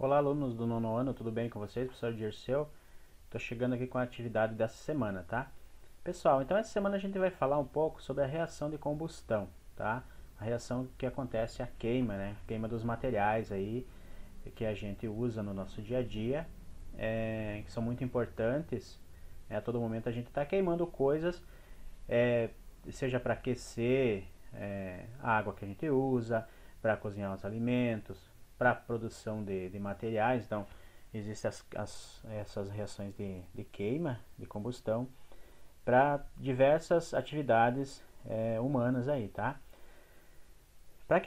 Olá, alunos do nono ano, tudo bem com vocês? Professor Dirceu. Estou chegando aqui com a atividade dessa semana, tá? Pessoal, então essa semana a gente vai falar um pouco sobre a reação de combustão, tá? A reação que acontece, a queima, né? A queima dos materiais aí que a gente usa no nosso dia a dia, que são muito importantes. A todo momento a gente está queimando coisas, seja para aquecer a água que a gente usa, para cozinhar os alimentos, para a produção de materiais. Então existem essas reações de queima, de combustão, para diversas atividades humanas aí, tá? Para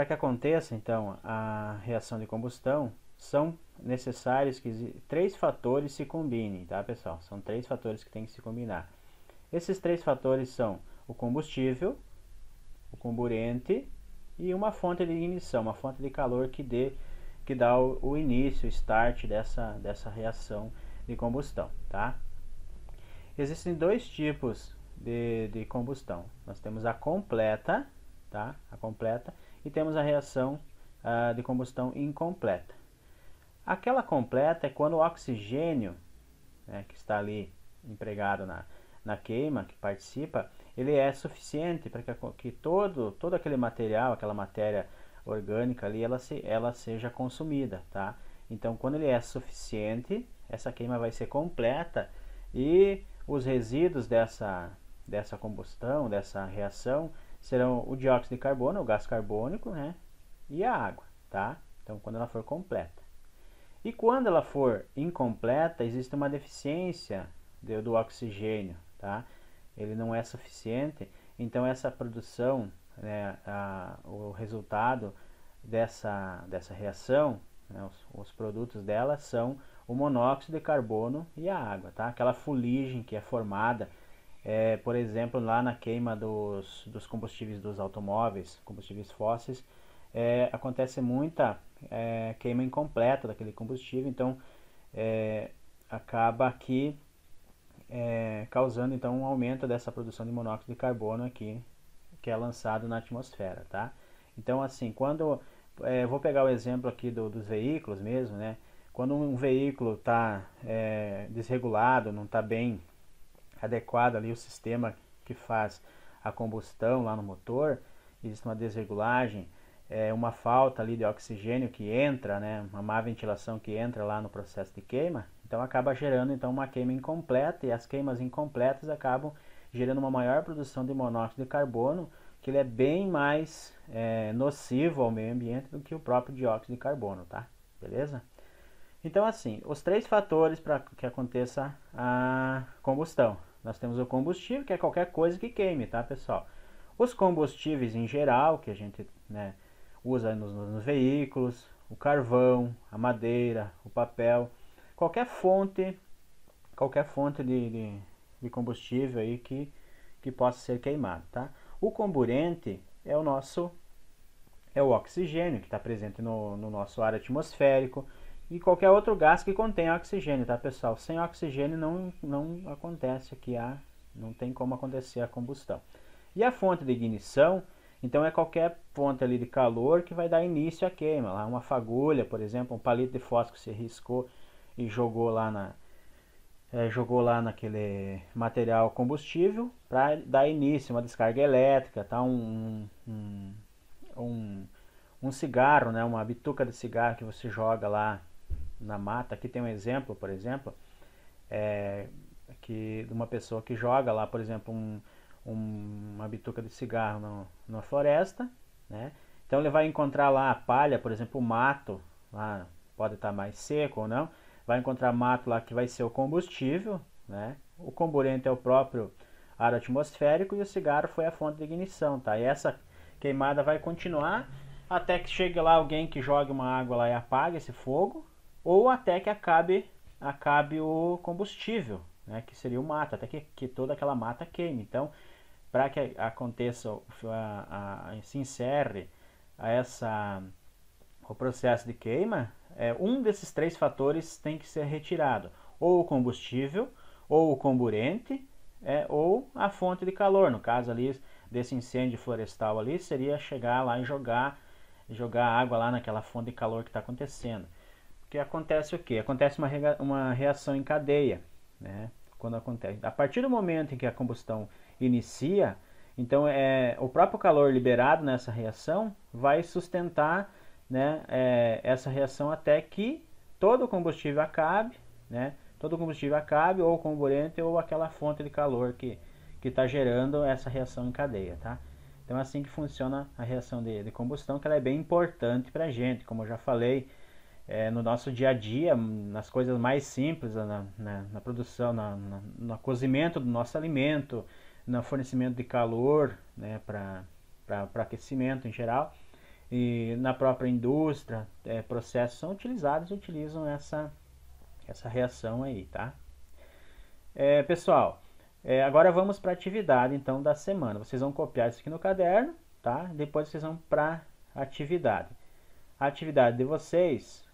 que aconteça então a reação de combustão, são necessários que três fatores se combinem, tá, pessoal? São três fatores que tem que se combinar. Esses três fatores são o combustível, o comburente e uma fonte de ignição, uma fonte de calor que dá o início, o start dessa reação de combustão, tá? Existem dois tipos de combustão. Nós temos a completa, tá? A completa, e temos a reação de combustão incompleta. Aquela completa é quando o oxigênio, né, que está ali empregado na queima, que participa, ele é suficiente para que todo aquele material, aquela matéria orgânica ali, ela seja consumida, tá? Então, quando ele é suficiente, essa queima vai ser completa e os resíduos dessa combustão, dessa reação, serão o dióxido de carbono, o gás carbônico, né? E a água, tá? Então, quando ela for completa. E quando ela for incompleta, existe uma deficiência do oxigênio, tá? Ele não é suficiente, então essa produção, né, o resultado dessa reação, né, os produtos dela são o monóxido de carbono e a água, tá? Aquela fuligem que é formada, por exemplo, lá na queima dos combustíveis dos automóveis, combustíveis fósseis, acontece muita queima incompleta daquele combustível, então acaba aqui causando então um aumento dessa produção de monóxido de carbono aqui, que é lançado na atmosfera, tá? Então, assim, quando vou pegar o exemplo aqui dos veículos mesmo, né? Quando um veículo está desregulado, não está bem adequado ali o sistema que faz a combustão lá no motor, existe uma desregulagem, uma falta ali de oxigênio que entra, né, uma má ventilação que entra lá no processo de queima, então acaba gerando então uma queima incompleta, e as queimas incompletas acabam gerando uma maior produção de monóxido de carbono, que ele é bem mais nocivo ao meio ambiente do que o próprio dióxido de carbono, tá? Beleza? Então, assim, os três fatores para que aconteça a combustão. Nós temos o combustível, que é qualquer coisa que queime, tá, pessoal? Os combustíveis em geral, que a gente, né, usa nos veículos, o carvão, a madeira, o papel, qualquer fonte de combustível aí que possa ser queimado, tá? O comburente é o oxigênio que está presente no nosso ar atmosférico e qualquer outro gás que contém oxigênio, tá, pessoal? Sem oxigênio não acontece aqui, não tem como acontecer a combustão. E a fonte de ignição, então, é qualquer fonte ali de calor que vai dar início à queima. Lá uma fagulha, por exemplo, um palito de fósforo que você riscou e jogou lá naquele material combustível para dar início, uma descarga elétrica, tá? Um cigarro, né? Uma bituca de cigarro que você joga lá na mata. Aqui tem um exemplo, por exemplo, de uma pessoa que joga lá, por exemplo, uma bituca de cigarro na floresta, né? Então ele vai encontrar lá a palha, por exemplo, o mato, lá pode estar mais seco ou não, vai encontrar mato lá que vai ser o combustível, né? O comburente é o próprio ar atmosférico e o cigarro foi a fonte de ignição, tá? E essa queimada vai continuar até que chegue lá alguém que jogue uma água lá e apague esse fogo, ou até que acabe o combustível, né, que seria o mato, até que toda aquela mata queime. Então, para que aconteça, se encerre o processo de queima, um desses três fatores tem que ser retirado: ou o combustível, ou o comburente, ou a fonte de calor. No caso ali desse incêndio florestal ali, seria chegar lá e jogar água lá naquela fonte de calor que está acontecendo. que acontece o quê? Acontece uma reação em cadeia, né? Quando acontece. A partir do momento em que a combustão inicia, então o próprio calor liberado nessa reação vai sustentar, né, essa reação até que todo o combustível acabe, né? Todo o combustível acabe, ou o comburente ou aquela fonte de calor que está gerando essa reação em cadeia, tá? Então é assim que funciona a reação de combustão, que ela é bem importante para a gente, como eu já falei, no nosso dia a dia, nas coisas mais simples, na produção, no cozimento do nosso alimento, no fornecimento de calor, né, para aquecimento em geral, e na própria indústria, processos são utilizados e utilizam essa reação aí, tá? Pessoal, agora vamos para a atividade então da semana. Vocês vão copiar isso aqui no caderno, tá? Depois vocês vão para a atividade. A atividade de vocês,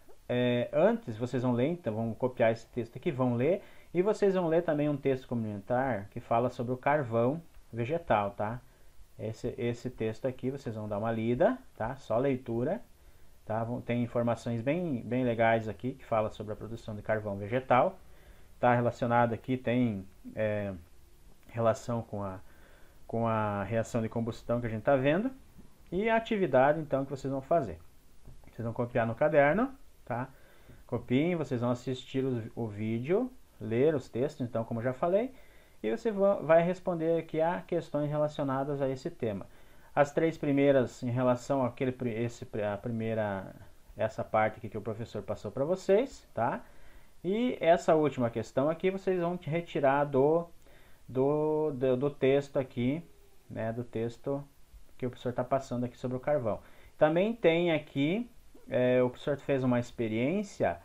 antes vocês vão ler, então vão copiar esse texto aqui, vão ler, e vocês vão ler também um texto complementar que fala sobre o carvão vegetal, tá? Esse texto aqui vocês vão dar uma lida, tá? Só leitura, tá? Tem informações bem legais aqui que fala sobre a produção de carvão vegetal, tá? Relacionado aqui, tem relação com a reação de combustão que a gente está vendo, e a atividade então que vocês vão fazer. Vocês vão copiar no caderno, tá? Copiem, vocês vão assistir o vídeo, ler os textos, então, como eu já falei, e você vai responder aqui a questões relacionadas a esse tema. As três primeiras em relação essa parte aqui que o professor passou para vocês, tá? E essa última questão aqui vocês vão retirar do texto aqui, né? Do texto que o professor está passando aqui sobre o carvão. Também tem aqui, o professor fez uma experiência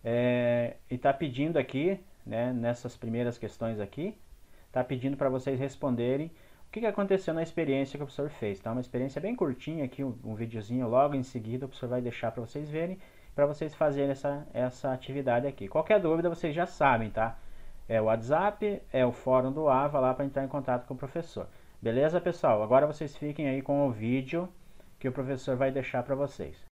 e está pedindo aqui, né, nessas primeiras questões aqui, está pedindo para vocês responderem o que aconteceu na experiência que o professor fez. Tá? Uma experiência bem curtinha aqui, um videozinho logo em seguida o professor vai deixar para vocês verem, para vocês fazerem essa atividade aqui. Qualquer dúvida vocês já sabem, tá? É o WhatsApp, é o fórum do AVA lá para entrar em contato com o professor. Beleza, pessoal? Agora vocês fiquem aí com o vídeo que o professor vai deixar para vocês.